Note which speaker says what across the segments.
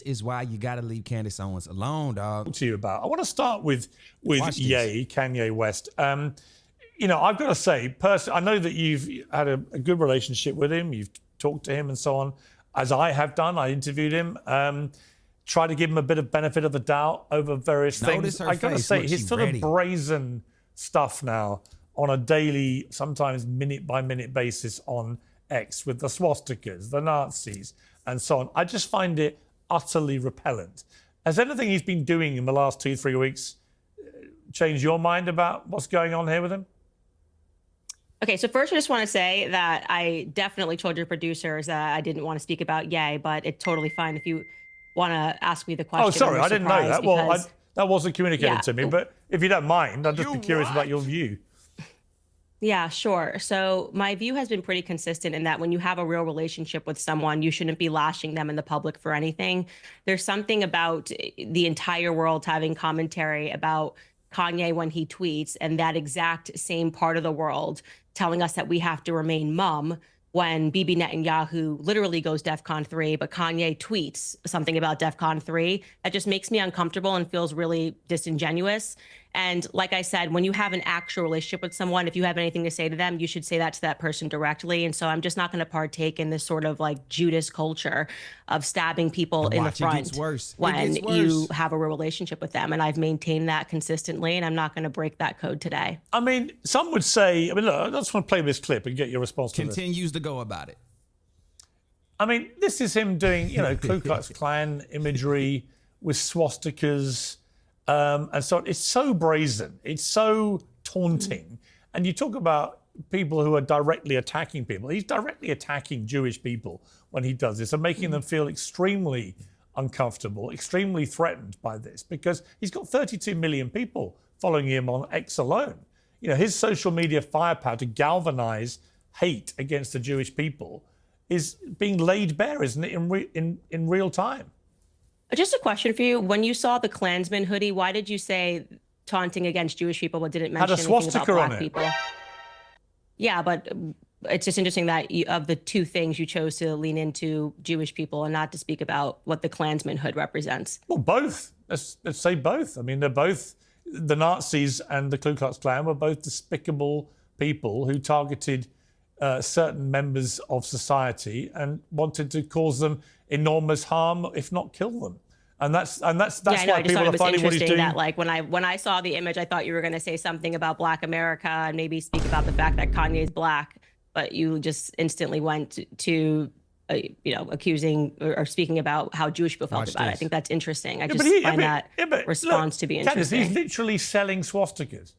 Speaker 1: is why you got to leave Candace Owens alone, dog.
Speaker 2: To you about. I want to start with Ye, Kanye West. You know, I've got to say, personally, I know that you've had a good relationship with him. You've talked to him and so on, as I have done. I interviewed him. Try to give him a bit of benefit of the doubt over various things. I've got to say, his sort of brazen stuff now on a daily, sometimes minute-by-minute basis on X with the swastikas, the Nazis, and so on. I just find it utterly repellent. Has anything he's been doing in the last 2-3 weeks changed your mind about what's going on here with him?
Speaker 3: Okay, so first I just want to say that I definitely told your producers that I didn't want to speak about Ye, but it's totally fine if you want to ask me the question.
Speaker 2: Oh, sorry, I didn't know that. Well, that wasn't communicated to me, but if you don't mind, I'd just be curious about your view.
Speaker 3: Yeah, sure. So my view has been pretty consistent in that when you have a real relationship with someone, you shouldn't be lashing them in the public for anything. There's something about the entire world having commentary about Kanye when he tweets, and that exact same part of the world telling us that we have to remain mum when Bibi Netanyahu literally goes DEFCON 3, but Kanye tweets something about DEFCON 3. That just makes me uncomfortable and feels really disingenuous. And like I said, when you have an actual relationship with someone, if you have anything to say to them, you should say that to that person directly. And so I'm just not going to partake in this sort of like Judas culture of stabbing people in the front when you have a real relationship with them. And I've maintained that consistently, and I'm not going to break that code today.
Speaker 2: I mean, some would say, I mean, look, I just want to play this clip and get your response to this.
Speaker 1: Continues to go about it.
Speaker 2: I mean, this is him doing, you know, Ku Klux Klan imagery with swastikas. And so it's so brazen, it's so taunting. And you talk about people who are directly attacking people. He's directly attacking Jewish people when he does this and making them feel extremely uncomfortable, extremely threatened by this, because he's got 32 million people following him on X alone. You know, his social media firepower to galvanize hate against the Jewish people is being laid bare, isn't it, in real time?
Speaker 3: Just a question for you. When you saw the Klansman hoodie, why did you say taunting against Jewish people but didn't mention anything about black people? Yeah, but it's just interesting that of the two things you chose to lean into Jewish people and not to speak about what the Klansman hood represents.
Speaker 2: Well, both. Let's say both. I mean, they're both, the Nazis and the Ku Klux Klan were both despicable people who targeted certain members of society and wanted to cause them enormous harm, if not kill them. And that's why people are finding what he's doing.
Speaker 3: That, like, when I saw the image, I thought you were going to say something about Black America and maybe speak about the fact that Kanye is Black, but you just instantly went to you know, accusing or speaking about how Jewish people felt about it. I think that's interesting. I just find that response to be interesting.
Speaker 2: Candace, he's literally selling swastikas.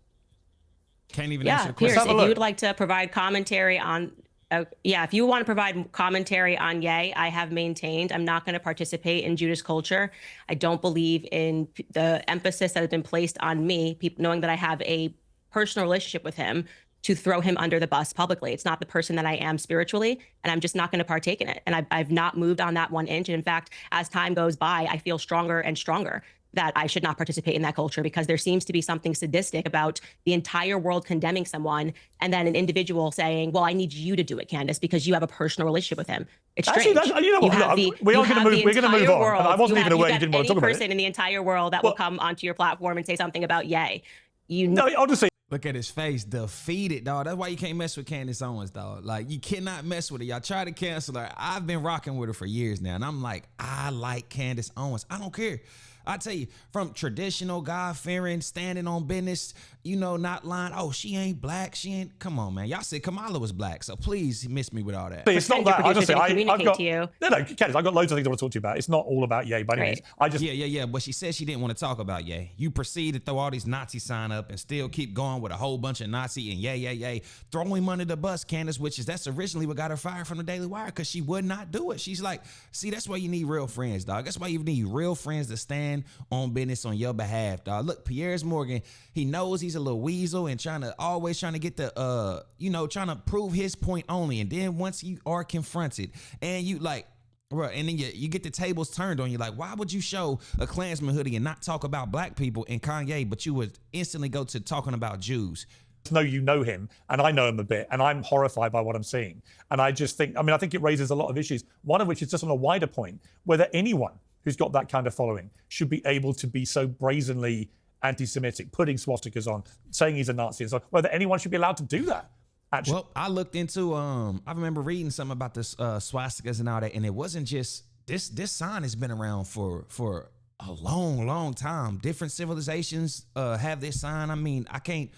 Speaker 1: Can't even answer the question.
Speaker 3: Pierce, if you would like to provide commentary on, if you want to provide commentary on Ye, I have maintained I'm not going to participate in Judas culture. I don't believe in the emphasis that has been placed on me, knowing that I have a personal relationship with him, to throw him under the bus publicly. It's not the person that I am spiritually, and I'm just not going to partake in it. And I've not moved on that 1 inch. And in fact, as time goes by, I feel stronger and stronger that I should not participate in that culture, because there seems to be something sadistic about the entire world condemning someone and then an individual saying, well, I need you to do it, Candace, because you have a personal relationship with him. It's strange.
Speaker 2: Actually, you know what, we're going to move on. And I wasn't even aware you didn't want to talk about it.
Speaker 3: Any person in the entire world that will come onto your platform and say something about Ye.
Speaker 2: No, honestly.
Speaker 1: Look at his face, defeated, dog. That's why you can't mess with Candace Owens, dog. Like, you cannot mess with her. Y'all try to cancel her. I've been rocking with her for years now, and I'm like, I like Candace Owens. I don't care. I tell you, from traditional, God-fearing, standing on business, you know, not lying. Oh, she ain't black. She ain't. Come on, man. Y'all said Kamala was black, so please miss me with all that.
Speaker 2: It's not that. I just say I've got. No, Candace, I've got loads of things I want to talk to you about. It's not all about Ye, by any means. I just.
Speaker 1: Yeah. But she said she didn't want to talk about Ye. You proceed to throw all these Nazi sign up and still keep going with a whole bunch of Nazi and Ye. Throw him under the bus, Candace, that's originally what got her fired from the Daily Wire, because she would not do it. She's like, see, that's why you need real friends, dog. That's why you need real friends to stand on business on your behalf, dog. Look, Piers Morgan, he knows he's a little weasel and always trying to get the, trying to prove his point only. And then once you are confronted and you like, bro, and then you get the tables turned on you, like, why would you show a Klansman hoodie and not talk about black people and Kanye, but you would instantly go to talking about Jews?
Speaker 2: Know you know him, and I know him a bit, and I'm horrified by what I'm seeing. And I just think, I think it raises a lot of issues, one of which is just on a wider point, whether anyone who's got that kind of following should be able to be so brazenly anti-Semitic, putting swastikas on, saying he's a Nazi, and so whether anyone should be allowed to do that. Actually.
Speaker 1: Well, I looked into I remember reading something about this swastikas and all that, and it wasn't just this sign has been around for a long time. Different civilizations have this sign. I mean, I can't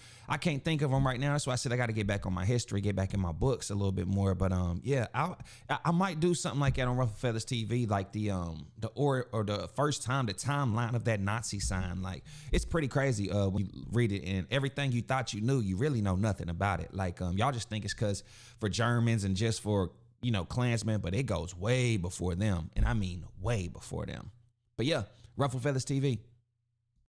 Speaker 1: think of them right now. That's why I said I got to get back on my history, get back in my books a little bit more. But yeah, I might do something like that on Ruffle Feathers TV, like the first time, the timeline of that Nazi sign. Like, it's pretty crazy when you read it, and everything you thought you knew, you really know nothing about it. Like, y'all just think it's because for Germans and just for, you know, Klansmen, but it goes way before them, and I mean way before them. But yeah, Ruffle Feathers TV.